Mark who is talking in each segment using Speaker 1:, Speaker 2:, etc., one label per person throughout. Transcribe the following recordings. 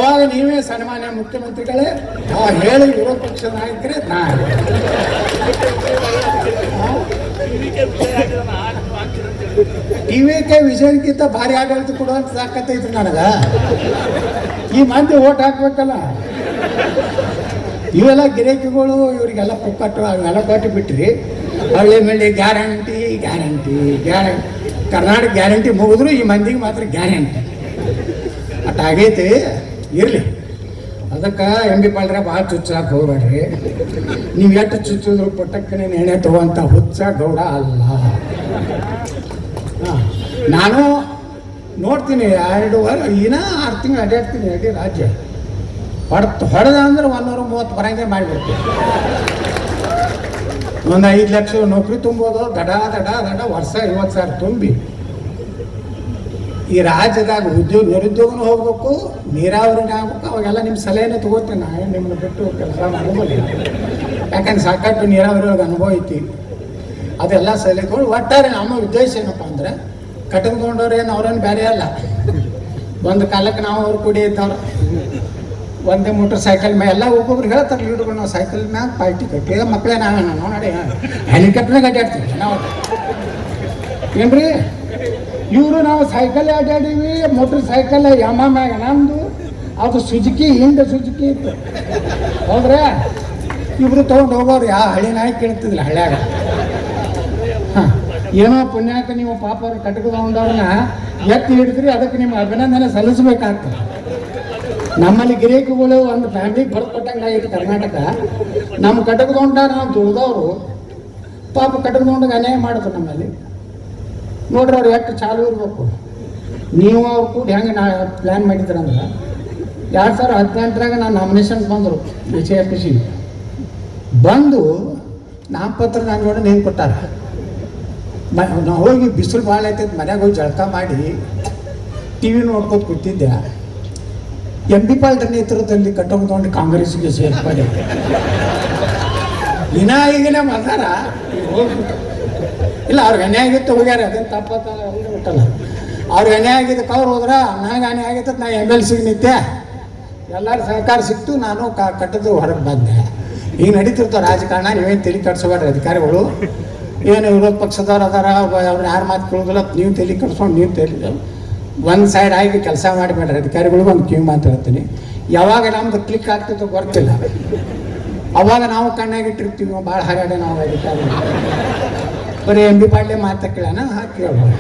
Speaker 1: ಅವಾಗ ನೀವೇ ಸನ್ಮಾನ್ಯ ಮುಖ್ಯಮಂತ್ರಿಗಳೇ ಹೇಳಿ ವಿರೋಧ ಪಕ್ಷದ ನಾಯಕರೇ ಟಿವಿಕೆ ವಿಜಯನ್ಕಿಂತ ಭಾರಿ ಆಡಳಿತ ಕೊಡುವಂತ ಸಾಕತ್ತೈತ್ರಿ ನನಗ. ಈ ಮಂದಿ ಓಟ್ ಹಾಕ್ಬೇಕಲ್ಲ, ಇವೆಲ್ಲ ಗಿರಾಕಿಗಳು ಇವರಿಗೆಲ್ಲ ಪುಕ್ಕಟ್ಟು ಅವೆಲ್ಲ ಕೊಟ್ಟು ಬಿಟ್ರಿ. ಹಳ್ಳಿ ಮಳ್ಳಿ guarantee guarantee guarantee, Karnataka guarantee ಮುಗಿದ್ರು ಈ ಮಂದಿಗೆ ಮಾತ್ರ ಗ್ಯಾರಂಟಿ ಅಟ್ ಆಗೈತಿ. ಇರಲಿ, ಅದಕ್ಕೆ MB ಪಾಳ್ರೆ ಭಾಳ ಚುಚ್ಚಾಕ ಹೋಗ್ಬೇಡ್ರಿ. ನೀವು ಎಷ್ಟು ಚುಚ್ಚಿದ್ರು ಪುಟ್ಟಕ್ಕನೆ ಎಣ್ಣೆ ತಗೋಂಥ ಹುಚ್ಚ ಗೌಡ ಅಲ್ಲ. ನಾನು ನೋಡ್ತೀನಿ 2 ವರ್ಷ ಇನ್ನೂ 6 ತಿಂಗಳು ಅಡ್ಡಾಡ್ತೀನಿ ಅಡ್ಡಿ ರಾಜ್ಯ. ಹೊಡೆದ ಅಂದ್ರೆ 130 ಬರಂಗೆ ಮಾಡಿಬಿಡ್ತೀವಿ. ಒಂದು 5 ಲಕ್ಷ ನೌಕರಿ ತುಂಬೋದು, ದಡ ದಡ ದಡ ವರ್ಷ 50,000 ತುಂಬಿ ಈ ರಾಜ್ಯದಾಗ ನಿರುದ್ಯೋಗನೂ ಹೋಗ್ಬೇಕು, ನೀರಾವರಿನೇ ಆಗ್ಬೇಕು. ಅವಾಗೆಲ್ಲ ನಿಮ್ಮ ಸಲಹೆನೇ ತಗೋತೀನಿ. ನಾನು ನಿಮ್ಮನ್ನು ಬಿಟ್ಟು ಕೆಲಸ ಮಾಡೋದಿಲ್ಲ, ಯಾಕಂದ್ರೆ ಸಾಕಷ್ಟು ನೀರಾವರಿ ಒಳಗೆ ಅನುಭವ ಐತಿ. ಅದೆಲ್ಲ ಸಲಹೆ ತಗೊಂಡು ಒಟ್ಟಾರೆ ನಮ್ಮ ಉದ್ದೇಶ ಏನಪ್ಪ ಅಂದ್ರೆ, ಕಟ್ಟಿಕೊಂಡವ್ರೇನು ಅವ್ರೇನು ಬೇರೆ ಅಲ್ಲ. ಒಂದು ಕಾಲಕ್ಕೆ ನಾವು ಅವ್ರು ಕೂಡಿ ಇದ್ದವ್ರು ಒಂದೇ ಮೋಟರ್ ಸೈಕಲ್ ಮ್ಯಾಗ ಎಲ್ಲ ಒಬ್ಬೊಬ್ರು ಹೇಳ್ತಾರೆ ಲೀಡ್ಗಳು, ನಾವು ಸೈಕಲ್ ಮ್ಯಾಗ ಪಾರ್ಟಿ ಕಟ್ಟಿ ಮಕ್ಕಳೇ ನಾವು ನೋಡಿ ಹೆಲಿಕಾಪ್ಟರ್ನಾಗ ಅಡ್ಡಾಡ್ತೀವಿ ನಾವು. ಏನ್ರಿ ಇವರು ನಾವು ಸೈಕಲ್ ಅಡ್ಡಾಡೀವಿ, ಮೋಟರ್ ಸೈಕಲ್ ಮ್ಯಾಗ ನಮ್ಮದು ಅದು ಸುಜುಕಿ, ಹಿಂದೆ ಸುಜುಕಿ ಇತ್ತು ಹೌದ್ರಾ. ಇಬ್ರು ತೊಗೊಂಡು ಹೋಗೋರು ಯಾವ ಹಳ್ಳಿ ನಾಯಿ ಕೇಳ್ತಿದ್ದಿಲ್ಲ ಹಳ್ಳ್ಯಾಗ. ಹಾಂ, ಏನೋ ಪುಣ್ಯಾಕ ನೀವು ಪಾಪ ಅವ್ರು ಕಟ್ಕೊಂಡವ್ರನ್ನ ಎತ್ತಿ ಹಿಡಿದ್ರಿ, ಅದಕ್ಕೆ ನಿಮ್ಮ ಅಭಿನಂದನೆ ಸಲ್ಲಿಸ್ಬೇಕಾಗ್ತದೆ. ನಮ್ಮಲ್ಲಿ ಗಿರಾಕಿಗಳು ಒಂದು ಫ್ಯಾಮಿಲಿಗೆ ಬರ್ಕೊಟ್ಟಂಗೆ ಆಗೈತೆ ಕರ್ನಾಟಕ. ನಮ್ಮ ಕಟಕದೊಂಡ ನಾವು ದುಡ್ದವರು ಪಾಪ ಕಟಕದೊಂಡಗೆ ಅನ್ಯಾಯ ಮಾಡಿದ್ರು ನಮ್ಮಲ್ಲಿ. ನೋಡ್ರಿ ಅವ್ರು ಎಷ್ಟು ಚಾಲು ಇರಬೇಕು. ನೀವು ಅವ್ರು ಕೂಡ ಹೆಂಗೆ ಪ್ಲ್ಯಾನ್ ಮಾಡಿದ್ರಂದ್ರೆ 2018ರಾಗ ನಾನು ನಾಮಿನೇಷನ್ ಬಂದರು BJP ಬಂದು ನಾಮಪತ್ರ ನಾನು ನೋಡಿ ನೇಮ್ ಕೊಟ್ಟಾರ. ನಾವು ಹೋಗಿ ಬಿಸಿಲು ಭಾಳ ಐತೈತೆ ಮನ್ಯಾಗ ಹೋಗಿ ಜಳಕ ಮಾಡಿ TV ನೋಡ್ಕೊತ ಕೂತಿದ್ದೆ. MB ಪಾಳ್ರೆ ನೇತೃತ್ವದಲ್ಲಿ ಕಟ್ಟೋದು ಕಾಂಗ್ರೆಸ್ಗೆ ಸೇರ್ಪಡೆ. ಈಗಿನ ಬಂದಾರ ಇಲ್ಲ, ಅವ್ರಿಗೆ ಅನ್ಯಾಯ ಆಗಿತ್ತು ಹೋಗ್ಯಾರ, ಅದೇನು ತಪ್ಪತ್ತ ಬಿಟ್ಟಲ್ಲ. ಅವ್ರಿಗೆ ಅನ್ಯಾಯ ಆಗಿದ್ದಕ್ಕೆ ಅವ್ರು ಹೋದ್ರ, ನನಗೆ ಅನ್ಯಾಯ ಆಗಿತ್ತು ನಾ MLC ನಿಂತೆ, ಎಲ್ಲರ ಸಹಕಾರ ಸಿಕ್ತು, ನಾನು ಕಟ್ಟದು ಹೊರಗೆ ಬಂದೆ. ಈಗ ನಡೀತಿರ್ತಾವೆ ರಾಜಕಾರಣ, ನೀವೇನು ತಲೆ ಕಟ್ಸೋಬೇಡ್ರಿ ಅಧಿಕಾರಿಗಳು. ಏನು ವಿರೋಧ ಪಕ್ಷದವ್ರು ಅದಾರ, ಅವ್ರು ಯಾರು ಮಾತು ಕೇಳೋದಿಲ್ಲ, ನೀವು ತಲೆ ಕಟ್ಸ್ಕೊಂಡು ನೀವು ತಲೆ ಒಂದು ಸೈಡ್ ಆಗಿ ಕೆಲಸ ಮಾಡಿಬೇಡ್ರಿ ಅಧಿಕಾರಿಗಳು. ಒಂದು ಕಿವಿ ಮಾತು ಹೇಳ್ತೀನಿ, ಯಾವಾಗ ನಮ್ದು ಕ್ಲಿಕ್ ಆಗ್ತಿತ್ತು ಗೊತ್ತಿಲ್ಲ, ಅವಾಗ ನಾವು ಕಣ್ಣಾಗಿಟ್ಟಿರ್ತೀವಿ. ಭಾಳ ಹಾಗಾಡೆ ನಾವು ಅಧಿಕಾರಿ ಬರೀ MB ಪಾಳ್ರೆ ಮಾತು ಕೇಳೋಣ ಹಾಕಿ ಹೇಳ್ಬೋದು.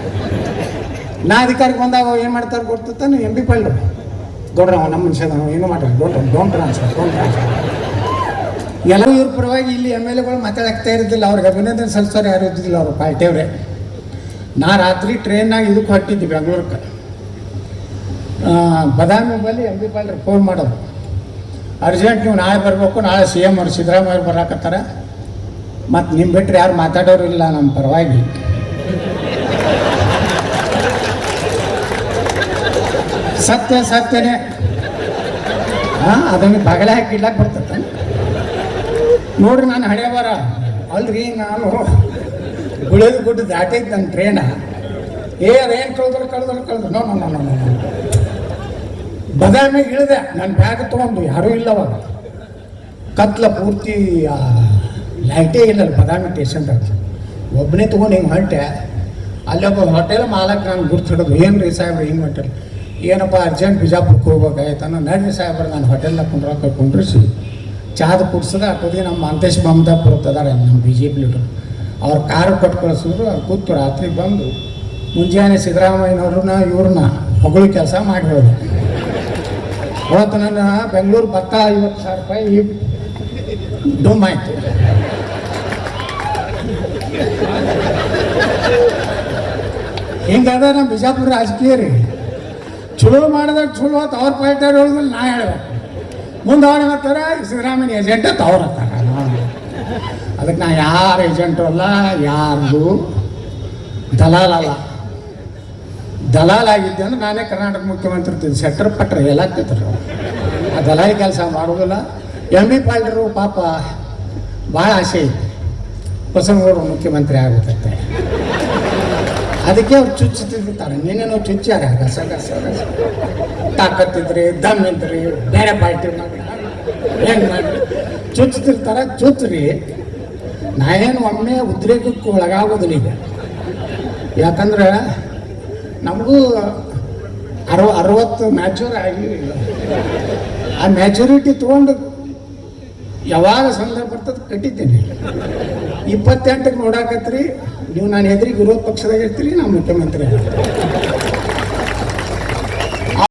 Speaker 1: ನಾ ಅಧಿಕಾರಿಗೆ ಬಂದಾಗ ಏನು ಮಾಡ್ತಾರೆ ಗೊತ್ತಾನೆ, MB ಪಾಳ್ರೆ ದೊಡ್ಡ ನಮ್ಮ ಮನುಷ್ಯ ಏನು ಮಾಡ್ರಿ ಡೋಂಟ್ ಟ್ರಾನ್ಸ್ಫರ್. ಎಲ್ಲರೂ ಇವ್ರ ಪರವಾಗಿ ಇಲ್ಲಿ MLAಗಳು ಮಾತಾಡಕ್ತಾ ಇರೋದಿಲ್ಲ, ಅವ್ರಿಗೆ ಅಭಿನಂದನೆ ಸಲ್ಲಿಸೋರು ಯಾರು ಇದ್ದಿಲ್ಲ ಅವರು ಪಾರ್ಟಿಯವ್ರೆ. ನಾ ರಾತ್ರಿ ಟ್ರೈನ್ನಾಗ ಇದಕ್ಕೆ ಹೊಟ್ಟಿದ್ದೆ ಬೆಂಗಳೂರಿಗೆ. ಬದಾಮಿ ಬಳಿ MB ಪಾಳ್ರೆ ಫೋನ್ ಮಾಡೋದು, ಅರ್ಜೆಂಟ್ ನೀವು ನಾಳೆ ಬರಬೇಕು, ನಾಳೆ CM ಅವ್ರು ಸಿದ್ದರಾಮಯ್ಯ ಬರಾಕತ್ತಾರ, ಮತ್ತು ನಿಮ್ಮ ಬಿಟ್ಟರೆ ಯಾರು ಮಾತಾಡೋರು ಇಲ್ಲ ನಮ್ಮ ಪರವಾಗಿ. ಸತ್ಯನೇ ಅದನ್ನು ಬಗಲೆ ಹಾಕಿ ಇಡ್ಲಾಕ್ ಬರ್ತದೆ ನೋಡ್ರಿ. ನಾನು ಹಣೆ ಬರ ಅಲ್ರಿ, ನಾನು ಗುಳಿದ ಗುಡ್ಡ ದಾಟೈತೆ ನನ್ನ ಟ್ರೇನ. ಅದೇನು ಕಳೆದ್ರು ನೋ ಬದಾಮಿಗೆ ಇಳಿದೆ. ನನ್ನ ಬ್ಯಾಗ್ ತೊಗೊಂಡು ಯಾರೂ ಇಲ್ಲ ಅವಾಗ, ಕತ್ಲ ಪೂರ್ತಿ ಲೈಟೇ ಇಲ್ಲ ಬದಾಮಿ ಸ್ಟೇಷನ್ದಾಗ. ಒಬ್ಬನೇ ತೊಗೊಂಡು ಹಿಂಗೆ ಹೊಂಟೆ. ಅಲ್ಲೊಬ್ಬ ಹೋಟೆಲ್ ಮಾಲಕ್ ನಾನು ಗುರ್ತು ಹಿಡಿದು, ಏನು ರೀ ಸಾಹೇಬ್ರು ಹಿಂಗೆ ಹೊಂಟೆ, ಏನಪ್ಪ ಅರ್ಜೆಂಟ್ ಬಿಜಾಪುರಕ್ಕೆ ಹೋಗ್ಬೇಕಾಯ್ತಾನ, ನಡ್ರಿ ಸಾಹೇಬ್ರು ನಾನು ಹೋಟೆಲ್ನಾಗ ಕುಂಡ್ರಿಸಿ ಚಾದ ಕುಡ್ಸದ ಹಾಕೋದಿ. ನಮ್ಮ ಮಂತೇಶ್ ಮಮದಾಪುರ ಅದಾರ ನಮ್ಮ BJP ಲೀಡರ್, ಅವ್ರ ಕಾರು ಕೊಟ್ಟು ಕಳಿಸಿದ್ರು. ಅವ್ರು ಕೂತು ರಾತ್ರಿ ಬಂದು ಮುಂಜಾನೆ ಸಿದ್ದರಾಮಯ್ಯನವ್ರನ್ನ ಇವ್ರನ್ನ ಹೊಗಳು ಕೆಲಸ ಮಾಡಿ ಹೋದೆ. ಅವತ್ತು ನನ್ನ ಬೆಂಗಳೂರು ಭತ್ತ 50,000 ರೂಪಾಯಿ ಡೂಮ್ ಆಯಿತು. ಹಿಂಗದ ನಮ್ಮ ಬಿಜಾಪುರ ರಾಜಕೀಯ ರೀ. ಚಲೋ ಮಾಡಿದಾಗ ಚಲೋ ಆಯ್ತು, ಅವ್ರ ಪಾರ್ಟಿ ಹೇಳಿದ್ರೆ ನಾ ಹೇಳ್ಬೇಕು. ಮುಂದೆ ಅವ್ರು ಹೇಳ್ತಾರೆ ಸಿದ್ದರಾಮಯ್ಯ ಏಜೆಂಟ್ ಅಂತ ಅವ್ರು ಅಂತಾರೆ. ಅದಕ್ಕೆ ನಾ ಯಾರು ಏಜೆಂಟು ಅಲ್ಲ, ಯಾರ್ದು ದಲಾಲಲ್ಲ. ದಲಾಲ್ ಆಗಿದ್ದೆ ಅಂದ್ರೆ ನಾನೇ ಕರ್ನಾಟಕ ಮುಖ್ಯಮಂತ್ರಿ ಇರ್ತಿದ್ದೆ. ಸೆಟ್ರ್ ಪಟ್ರೆ ಎಲ್ಲ ಆಗ್ತಿದ್ರು. ಆ ದಲಾಲಿ ಕೆಲಸ ಮಾಡೋದಿಲ್ಲ. MB ಪಾಳ್ರೆ ಪಾಪ ಭಾಳ ಆಸೆ ಐತಿ, ಬಸವನಗೌಡರು ಮುಖ್ಯಮಂತ್ರಿ ಆಗುತ್ತೆ. ಅದಕ್ಕೆ ಅವ್ರು ಚುಚ್ಚುತ್ತಿರ್ತಾರೆ. ನಿನ್ನೇನೋ ಚುಚ್ಚಾರ ಗಸ ಗಸ ಗಸ. ತಾಕತ್ತಿದ್ರಿ ದಮ್ ಇದ್ರಿ ಬೇರೆ ಪಾರ್ಟಿ ಮಾಡಿ ಹೆಂಗೆ ಮಾಡಿ ಚುಚ್ಚುತ್ತಿರ್ತಾರೆ. ಚುಚ್ಚ್ರಿ. ನಾ ಏನು ಒಮ್ಮೆ ಉದ್ರೇಕಕ್ಕೆ ಒಳಗಾಗೋದಿಲ್ಲ ಈಗ. ಯಾಕಂದ್ರೆ ನಮಗೂ 60 ಮ್ಯಾಚೂರ್ ಆಗಿ ಆ ಮ್ಯಾಚುರಿಟಿ ತೊಗೊಂಡು ಯಾವಾಗ ಸಂದರ್ಭ ಬರ್ತದೆ ಕಟ್ಟಿದ್ದೇನೆ. 28ಕ್ಕೆ ನೋಡಾಕತ್ರಿ ನೀವು. ನಾನು ಎದುರಿಗೆ ವಿರೋಧ ಪಕ್ಷದಾಗ ಇರ್ತೀರಿ, ನಾ ಮುಖ್ಯಮಂತ್ರಿ